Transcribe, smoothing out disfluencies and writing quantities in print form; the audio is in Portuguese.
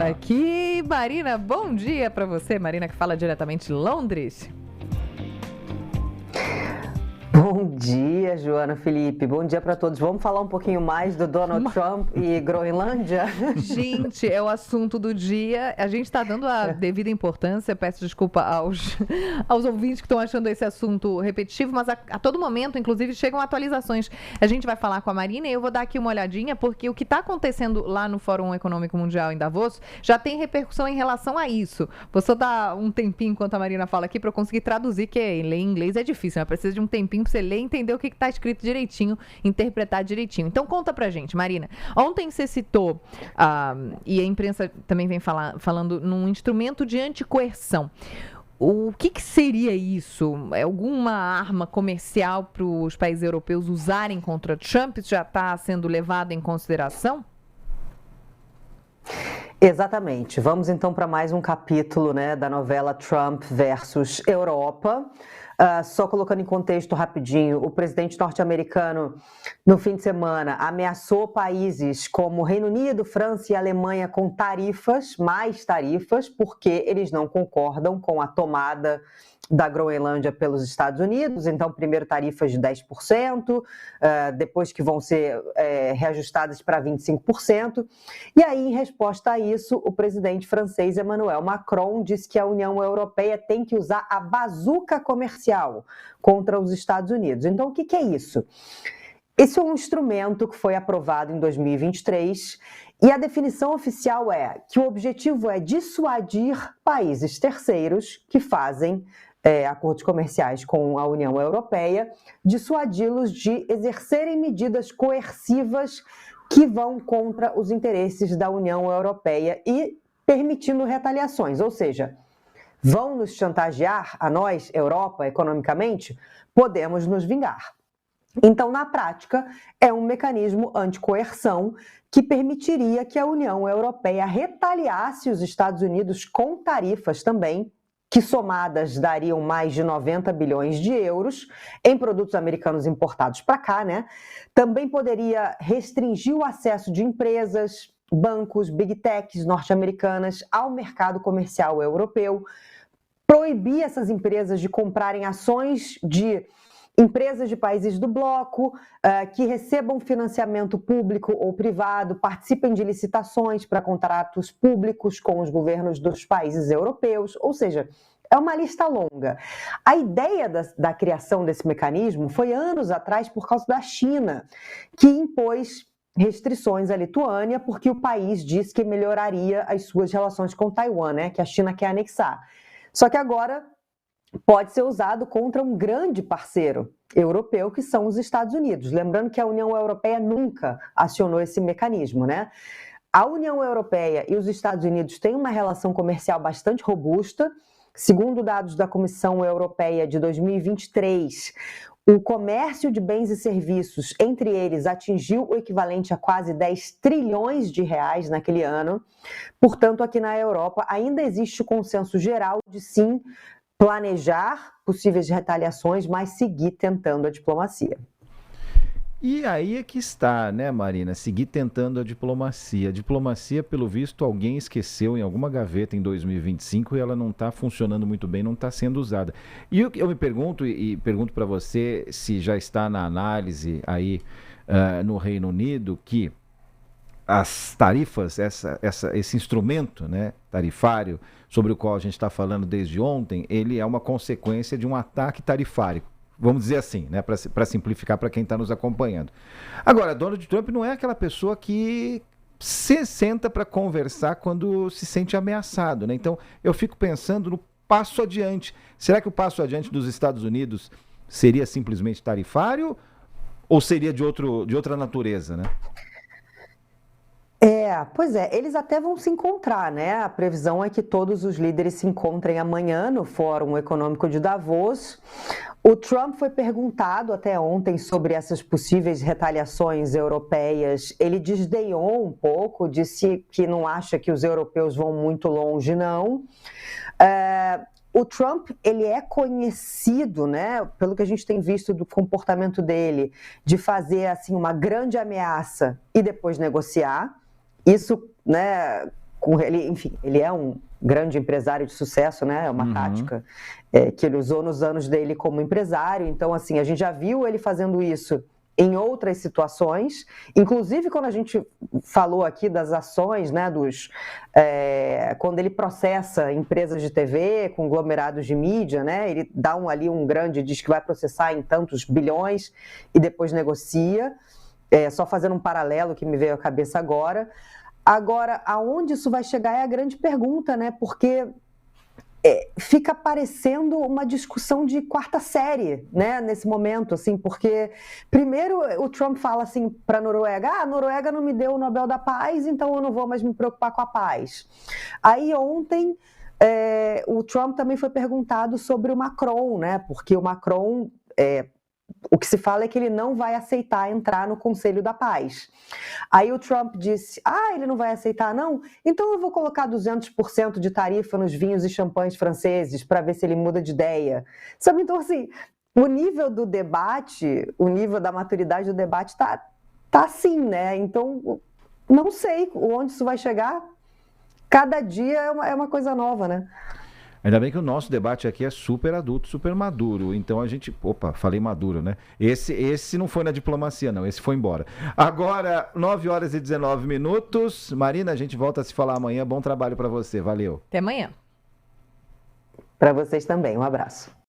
Aqui, Marina, bom dia para você, Marina, que fala diretamente de Londres. Bom dia, Joana, Felipe. Bom dia para todos. Vamos falar um pouquinho mais do Donald Trump e Groenlândia? Gente, é o assunto do dia. A gente está dando a devida importância. Peço desculpa aos ouvintes que estão achando esse assunto repetitivo, mas a todo momento, inclusive, chegam atualizações. A gente vai falar com a Marina e eu vou dar aqui uma olhadinha, porque o que está acontecendo lá no Fórum Econômico Mundial em Davos já tem repercussão em relação a isso. Vou só dar um tempinho enquanto a Marina fala aqui para eu conseguir traduzir, que ler em inglês é difícil, né? Precisa de um tempinho para você ler e entender o que está escrito direitinho, interpretar direitinho. Então conta pra gente, Marina. Ontem você citou, e a imprensa também vem falando num instrumento de anticoerção. O que seria isso? É alguma arma comercial para os países europeus usarem contra Trump? Isso já está sendo levado em consideração? Exatamente. Vamos então para mais um capítulo, né, da novela Trump versus Europa. Só colocando em contexto rapidinho, o presidente norte-americano, no fim de semana, ameaçou países como Reino Unido, França e Alemanha com mais tarifas, porque eles não concordam com a tomada da Groenlândia pelos Estados Unidos. Então, primeiro tarifas de 10%, depois que vão ser reajustadas para 25%. E aí, em resposta a isso, o presidente francês Emmanuel Macron disse que a União Europeia tem que usar a bazuca comercial contra os Estados Unidos. Então, o que é isso? Esse é um instrumento que foi aprovado em 2023 e a definição oficial é que o objetivo é dissuadir países terceiros que fazem acordos comerciais com a União Europeia, dissuadi-los de exercerem medidas coercivas que vão contra os interesses da União Europeia e permitindo retaliações, ou seja, vão nos chantagear, a nós, Europa, economicamente, podemos nos vingar. Então, na prática, é um mecanismo anticoerção que permitiria que a União Europeia retaliasse os Estados Unidos com tarifas também, que somadas dariam mais de 90 bilhões de euros em produtos americanos importados para cá, né? Também poderia restringir o acesso de empresas, bancos, big techs norte-americanas ao mercado comercial europeu, proibir essas empresas de comprarem ações de empresas de países do bloco, que recebam financiamento público ou privado, participem de licitações para contratos públicos com os governos dos países europeus, ou seja, é uma lista longa. A ideia da criação desse mecanismo foi anos atrás por causa da China, que impôs restrições à Lituânia porque o país disse que melhoraria as suas relações com Taiwan, né, que a China quer anexar. Só que agora pode ser usado contra um grande parceiro europeu, que são os Estados Unidos. Lembrando que a União Europeia nunca acionou esse mecanismo, né? A União Europeia e os Estados Unidos têm uma relação comercial bastante robusta. Segundo dados da Comissão Europeia de 2023, o comércio de bens e serviços entre eles atingiu o equivalente a quase 10 trilhões de reais naquele ano. Portanto, aqui na Europa ainda existe o consenso geral de sim planejar possíveis retaliações, mas seguir tentando a diplomacia. E aí é que está, né, Marina? Seguir tentando a diplomacia. A diplomacia, pelo visto, alguém esqueceu em alguma gaveta em 2025 e ela não está funcionando muito bem, não está sendo usada. E eu me pergunto, e pergunto para você se já está na análise aí no Reino Unido, que as tarifas, esse instrumento, né, tarifário, sobre o qual a gente está falando desde ontem, ele é uma consequência de um ataque tarifário. Vamos dizer assim, né, para simplificar para quem está nos acompanhando. Agora, Donald Trump não é aquela pessoa que se senta para conversar quando se sente ameaçado, né? Então, eu fico pensando no passo adiante. Será que o passo adiante dos Estados Unidos seria simplesmente tarifário ou seria de outra natureza, né? Pois é, eles até vão se encontrar, né? A previsão é que todos os líderes se encontrem amanhã no Fórum Econômico de Davos. O Trump foi perguntado até ontem sobre essas possíveis retaliações europeias. Ele desdenhou um pouco, disse que não acha que os europeus vão muito longe, não. O Trump, ele é conhecido, né, pelo que a gente tem visto do comportamento dele, de fazer assim uma grande ameaça e depois negociar. Isso, né, enfim, ele é um grande empresário de sucesso, né? É uma tática que ele usou nos anos dele como empresário. Então, assim, a gente já viu ele fazendo isso em outras situações, inclusive quando a gente falou aqui das ações, né, quando ele processa empresas de TV, conglomerados de mídia, né, ele dá diz que vai processar em tantos bilhões e depois negocia, só fazendo um paralelo que me veio à cabeça agora. Agora, aonde isso vai chegar é a grande pergunta, né, porque fica parecendo uma discussão de quarta série, né, nesse momento, assim, porque primeiro o Trump fala assim para a Noruega, a Noruega não me deu o Nobel da Paz, então eu não vou mais me preocupar com a paz. Aí ontem o Trump também foi perguntado sobre o Macron, né, porque o Macron, o que se fala é que ele não vai aceitar entrar no Conselho da Paz. Aí o Trump disse, ele não vai aceitar não? Então eu vou colocar 200% de tarifa nos vinhos e champanhes franceses para ver se ele muda de ideia. Sabe, então assim, o nível do debate, o nível da maturidade do debate tá assim, né? Então, não sei onde isso vai chegar. Cada dia é uma coisa nova, né? Ainda bem que o nosso debate aqui é super adulto, super maduro. Então a gente... Opa, falei maduro, né? Esse não foi na diplomacia, não. Esse foi embora. Agora, 9h19. Marina, a gente volta a se falar amanhã. Bom trabalho para você. Valeu. Até amanhã. Para vocês também. Um abraço.